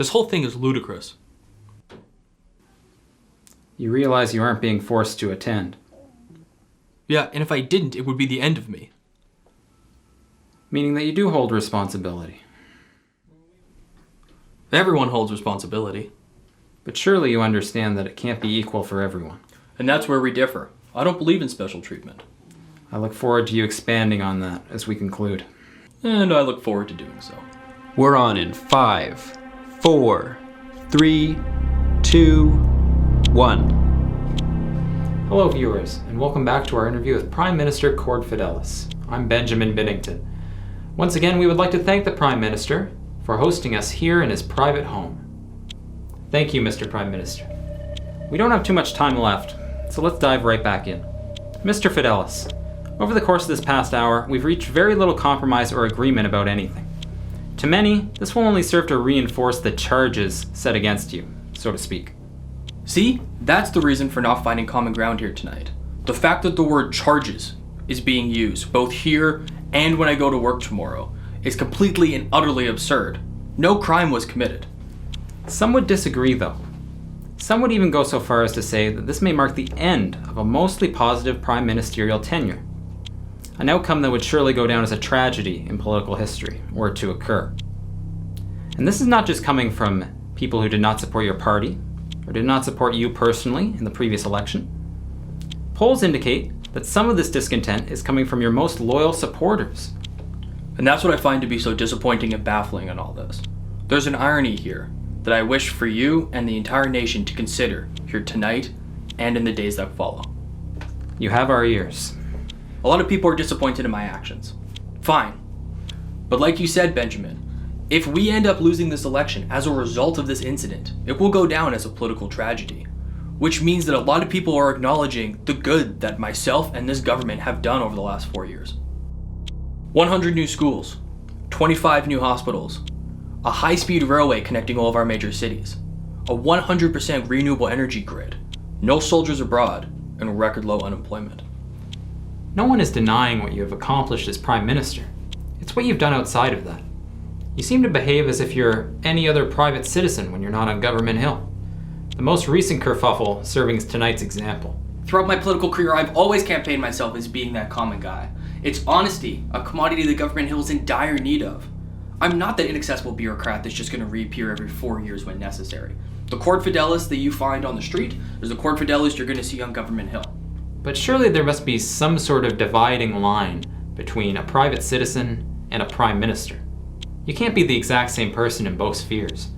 This whole thing is ludicrous. You realize you aren't being forced to attend. Yeah, and if I didn't, it would be the end of me. Meaning that you do hold responsibility. Everyone holds responsibility. But surely you understand that it can't be equal for everyone. And that's where we differ. I don't believe in special treatment. I look forward to you expanding on that as we conclude. And I look forward to doing so. We're on in 5, 4, 3, 2, 1. Hello viewers, and welcome back to our interview with Prime Minister Cord Fidelis. I'm Benjamin Binnington. Once again, we would like to thank the Prime Minister for hosting us here in his private home. Thank you, Mr. Prime Minister. We don't have too much time left, so let's dive right back in. Mr. Fidelis, over the course of this past hour, we've reached very little compromise or agreement about anything. To many, this will only serve to reinforce the charges set against you, so to speak. See, that's the reason for not finding common ground here tonight. The fact that the word charges is being used, both here and when I go to work tomorrow, is completely and utterly absurd. No crime was committed. Some would disagree, though. Some would even go so far as to say that this may mark the end of a mostly positive prime ministerial tenure. An outcome that would surely go down as a tragedy in political history, were it to occur. And this is not just coming from people who did not support your party, or did not support you personally in the previous election. Polls indicate that some of this discontent is coming from your most loyal supporters. And that's what I find to be so disappointing and baffling in all this. There's an irony here that I wish for you and the entire nation to consider here tonight and in the days that follow. You have our ears. A lot of people are disappointed in my actions. Fine. But like you said, Benjamin, if we end up losing this election as a result of this incident, it will go down as a political tragedy, which means that a lot of people are acknowledging the good that myself and this government have done over the last 4 years. 100 new schools, 25 new hospitals, a high-speed railway connecting all of our major cities, a 100% renewable energy grid, no soldiers abroad, and record low unemployment. No one is denying what you have accomplished as Prime Minister. It's what you've done outside of that. You seem to behave as if you're any other private citizen when you're not on Government Hill. The most recent kerfuffle serving as tonight's example. Throughout my political career, I've always campaigned myself as being that common guy. It's honesty, a commodity the Government Hill is in dire need of. I'm not that inaccessible bureaucrat that's just going to reappear every 4 years when necessary. The Cord Fidelis that you find on the street, there's the Cord Fidelis you're going to see on Government Hill. But surely there must be some sort of dividing line between a private citizen and a Prime Minister. You can't be the exact same person in both spheres.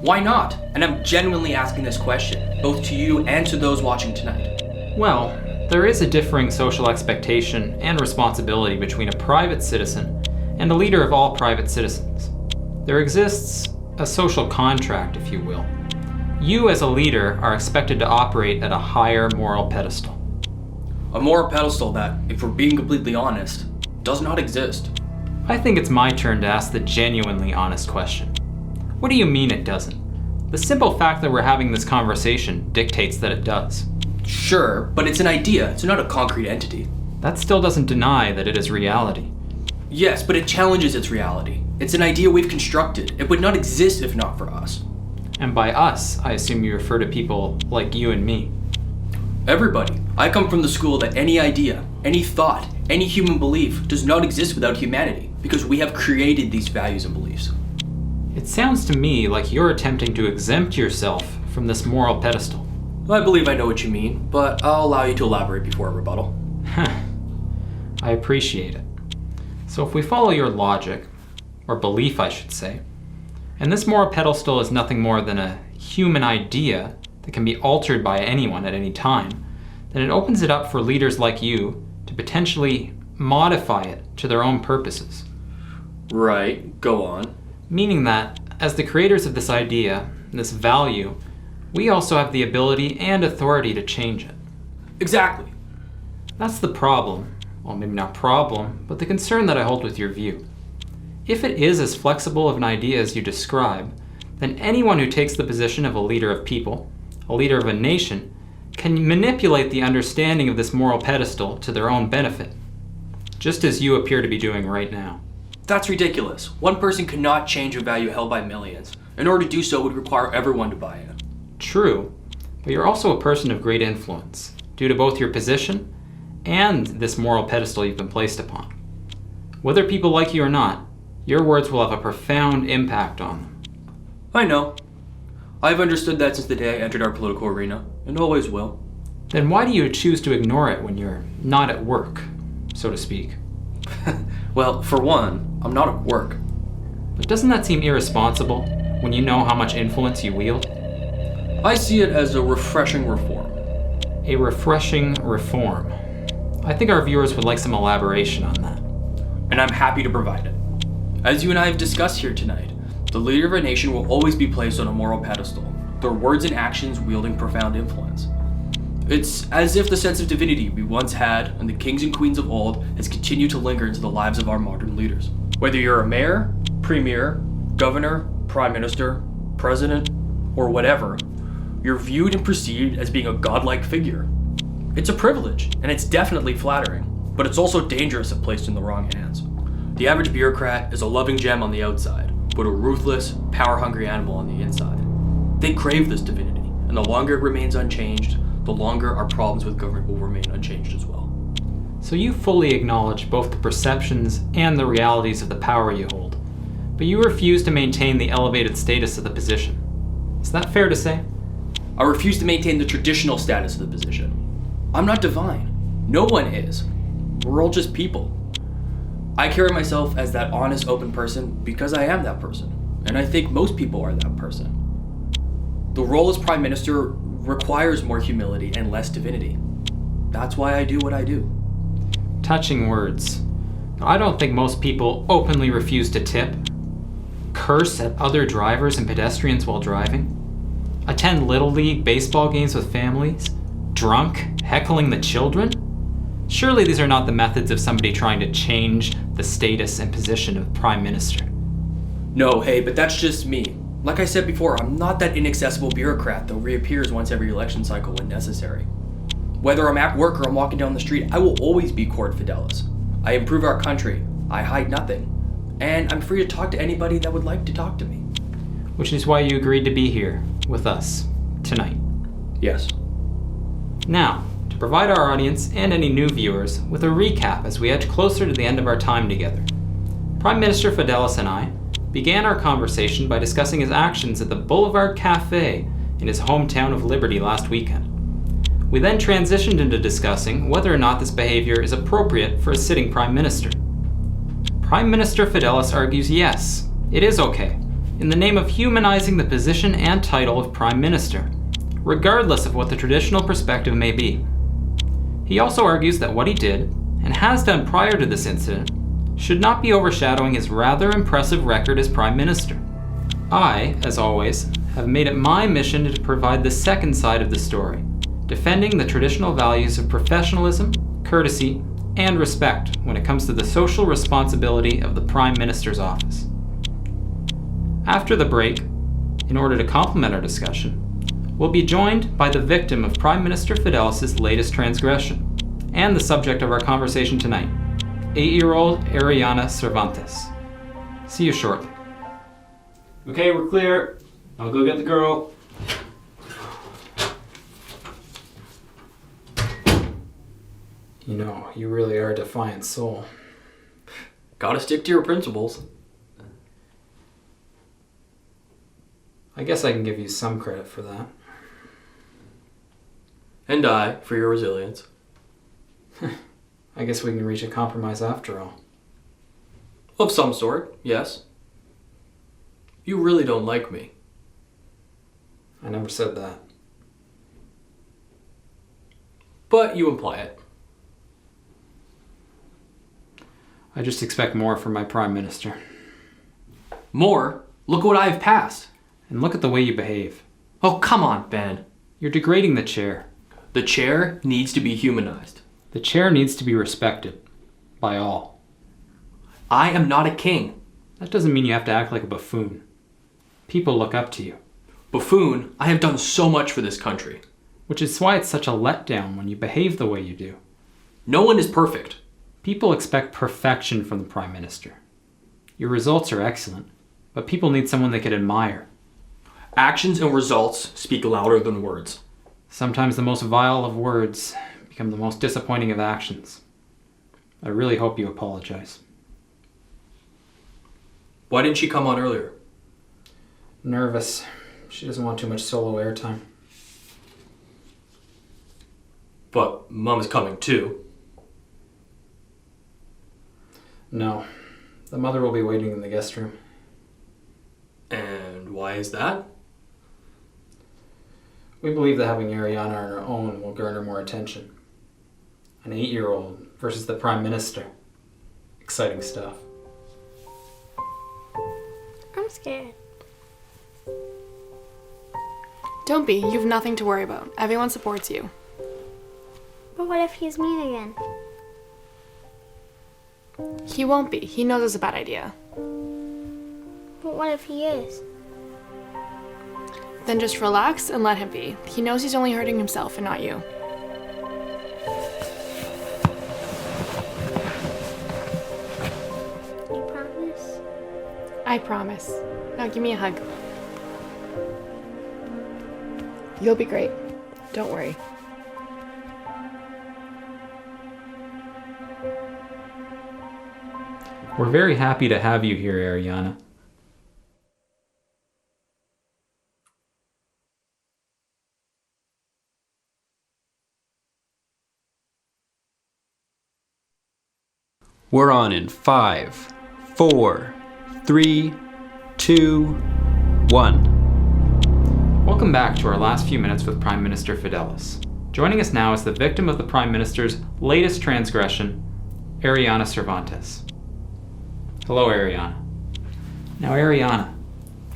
Why not? And I'm genuinely asking this question, both to you and to those watching tonight. Well, there is a differing social expectation and responsibility between a private citizen and a leader of all private citizens. There exists a social contract, if you will. You as a leader are expected to operate at a higher moral pedestal. A moral pedestal that, if we're being completely honest, does not exist. I think it's my turn to ask the genuinely honest question. What do you mean it doesn't? The simple fact that we're having this conversation dictates that it does. Sure, but it's an idea, it's not a concrete entity. That still doesn't deny that it is reality. Yes, but it challenges its reality. It's an idea we've constructed. It would not exist if not for us. And by us, I assume you refer to people like you and me. Everybody. I come from the school that any idea, any thought, any human belief does not exist without humanity, because we have created these values and beliefs. It sounds to me like you're attempting to exempt yourself from this moral pedestal. I believe I know what you mean, but I'll allow you to elaborate before a rebuttal. I appreciate it. So if we follow your logic, or belief I should say, and this moral pedestal is nothing more than a human idea that can be altered by anyone at any time, then it opens it up for leaders like you to potentially modify it to their own purposes. Right, go on. Meaning that, as the creators of this idea, this value, we also have the ability and authority to change it. Exactly. That's the problem. Well, maybe not problem, but the concern that I hold with your view. If it is as flexible of an idea as you describe, then anyone who takes the position of a leader of people, a leader of a nation, can manipulate the understanding of this moral pedestal to their own benefit, just as you appear to be doing right now. That's ridiculous. One person could not change a value held by millions. In order to do so would require everyone to buy in. True, but you're also a person of great influence, due to both your position and this moral pedestal you've been placed upon. Whether people like you or not, your words will have a profound impact on them. I know. I've understood that since the day I entered our political arena, and always will. Then why do you choose to ignore it when you're not at work, so to speak? Well, for one, I'm not at work. But doesn't that seem irresponsible when you know how much influence you wield? I see it as a refreshing reform. A refreshing reform. I think our viewers would like some elaboration on that. And I'm happy to provide it. As you and I have discussed here tonight, the leader of a nation will always be placed on a moral pedestal, their words and actions wielding profound influence. It's as if the sense of divinity we once had and the kings and queens of old has continued to linger into the lives of our modern leaders. Whether you're a mayor, premier, governor, prime minister, president, or whatever, you're viewed and perceived as being a godlike figure. It's a privilege, and it's definitely flattering, but it's also dangerous if placed in the wrong hands. The average bureaucrat is a loving gem on the outside, but a ruthless, power-hungry animal on the inside. They crave this divinity, and the longer it remains unchanged, the longer our problems with government will remain unchanged as well. So you fully acknowledge both the perceptions and the realities of the power you hold, but you refuse to maintain the elevated status of the position. Is that fair to say? I refuse to maintain the traditional status of the position. I'm not divine. No one is. We're all just people. I carry myself as that honest, open person because I am that person, and I think most people are that person. The role as Prime Minister requires more humility and less divinity. That's why I do what I do. Touching words. I don't think most people openly refuse to tip, curse at other drivers and pedestrians while driving, attend Little League baseball games with families, drunk, heckling the children. Surely these are not the methods of somebody trying to change the status and position of Prime Minister. No, hey, but that's just me. Like I said before, I'm not that inaccessible bureaucrat that reappears once every election cycle when necessary. Whether I'm at work or I'm walking down the street, I will always be Cord Fidelis. I improve our country. I hide nothing. And I'm free to talk to anybody that would like to talk to me. Which is why you agreed to be here with us tonight. Yes. Now, to provide our audience and any new viewers with a recap as we edge closer to the end of our time together, Prime Minister Fidelis and I began our conversation by discussing his actions at the Boulevard Cafe in his hometown of Liberty last weekend. We then transitioned into discussing whether or not this behavior is appropriate for a sitting Prime Minister. Prime Minister Fidelis argues yes, it is okay, in the name of humanizing the position and title of Prime Minister, regardless of what the traditional perspective may be. He also argues that what he did, and has done prior to this incident, should not be overshadowing his rather impressive record as Prime Minister. I, as always, have made it my mission to provide the second side of the story, defending the traditional values of professionalism, courtesy, and respect when it comes to the social responsibility of the Prime Minister's office. After the break, in order to complement our discussion, we'll be joined by the victim of Prime Minister Fidelis' latest transgression, and the subject of our conversation tonight, 8-year-old Ariana Cervantes. See you shortly. Okay, we're clear. I'll go get the girl. You know, you really are a defiant soul. Gotta stick to your principles. I guess I can give you some credit for that. And I, for your resilience. I guess we can reach a compromise after all. Of some sort, yes. You really don't like me. I never said that. But you imply it. I just expect more from my Prime Minister. More? Look what I've passed. And look at the way you behave. Oh, come on, Ben. You're degrading the chair. The chair needs to be humanized. The chair needs to be respected. By all. I am not a king. That doesn't mean you have to act like a buffoon. People look up to you. Buffoon, I have done so much for this country. Which is why it's such a letdown when you behave the way you do. No one is perfect. People expect perfection from the Prime Minister. Your results are excellent, but people need someone they can admire, Actions and results speak louder than words. Sometimes the most vile of words become the most disappointing of actions. I really hope you apologize. Why didn't she come on earlier? Nervous. She doesn't want too much solo airtime. But Mom is coming too. No. The mother will be waiting in the guest room. And why is that? We believe that having Ariana on her own will garner more attention. An 8-year-old versus the Prime Minister. Exciting stuff. I'm scared. Don't be. You've nothing to worry about. Everyone supports you. But what if he's mean again? He won't be. He knows it's a bad idea. But what if he is? Then just relax and let him be. He knows he's only hurting himself and not you. You promise? I promise. Now give me a hug. You'll be great. Don't worry. We're very happy to have you here, Ariana. We're on in 5, 4, 3, 2, 1. Welcome back to our last few minutes with Prime Minister Fidelis. Joining us now is the victim of the Prime Minister's latest transgression, Ariana Cervantes. Hello, Ariana. Now, Ariana,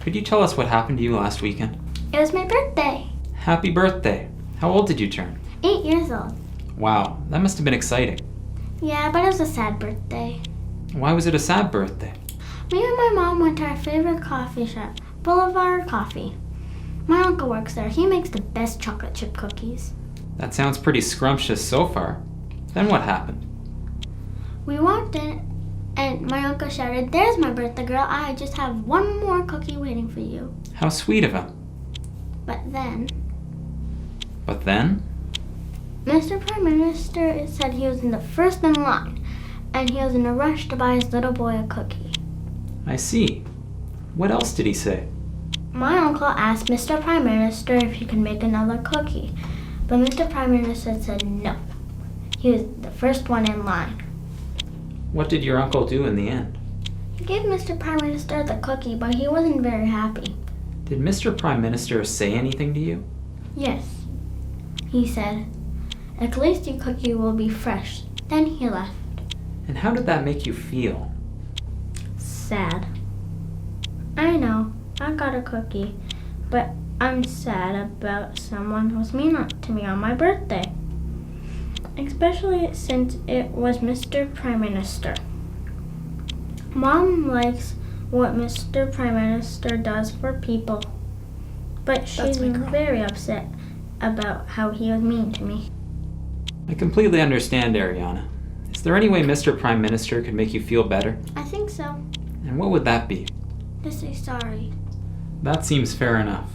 could you tell us what happened to you last weekend? It was my birthday. Happy birthday. How old did you turn? 8 years old. Wow, that must have been exciting. Yeah, but it was a sad birthday. Why was it a sad birthday? Me and my mom went to our favorite coffee shop, Boulevard Coffee. My uncle works there. He makes the best chocolate chip cookies. That sounds pretty scrumptious so far. Then what happened? We walked in, and my uncle shouted, "There's my birthday girl. I just have one more cookie waiting for you." How sweet of him. But then, Mr. Prime Minister said he was in the first in line, and he was in a rush to buy his little boy a cookie. I see. What else did he say? My uncle asked Mr. Prime Minister if he could make another cookie, but Mr. Prime Minister said no. He was the first one in line. What did your uncle do in the end? He gave Mr. Prime Minister the cookie, but he wasn't very happy. Did Mr. Prime Minister say anything to you? Yes. He said, "At least your cookie will be fresh." Then he left. And how did that make you feel? Sad. I know, I got a cookie, but I'm sad about someone who was mean to me on my birthday. Especially since it was Mr. Prime Minister. Mom likes what Mr. Prime Minister does for people, but she's very upset about how he was mean to me. I completely understand, Ariana. Is there any way Mr. Prime Minister could make you feel better? I think so. And what would that be? To say sorry. That seems fair enough.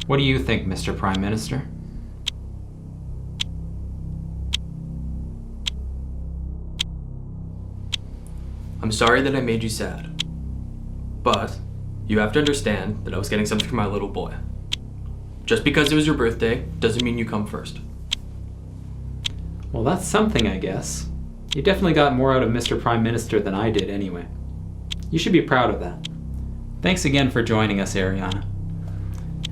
What do you think, Mr. Prime Minister? I'm sorry that I made you sad. But you have to understand that I was getting something for my little boy. Just because it was your birthday doesn't mean you come first. Well, that's something, I guess. You definitely got more out of Mr. Prime Minister than I did anyway. You should be proud of that. Thanks again for joining us, Ariana.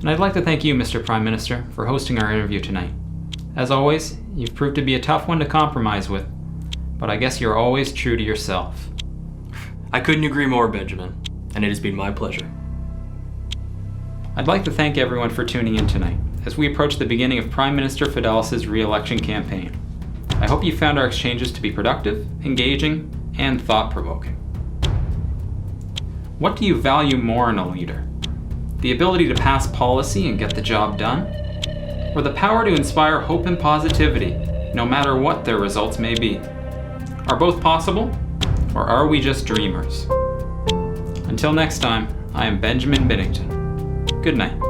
And I'd like to thank you, Mr. Prime Minister, for hosting our interview tonight. As always, you've proved to be a tough one to compromise with, but I guess you're always true to yourself. I couldn't agree more, Benjamin, and it has been my pleasure. I'd like to thank everyone for tuning in tonight as we approach the beginning of Prime Minister Fidelis' re-election campaign. I hope you found our exchanges to be productive, engaging, and thought-provoking. What do you value more in a leader? The ability to pass policy and get the job done? Or the power to inspire hope and positivity, no matter what their results may be? Are both possible? Or are we just dreamers? Until next time, I am Benjamin Binnington. Good night.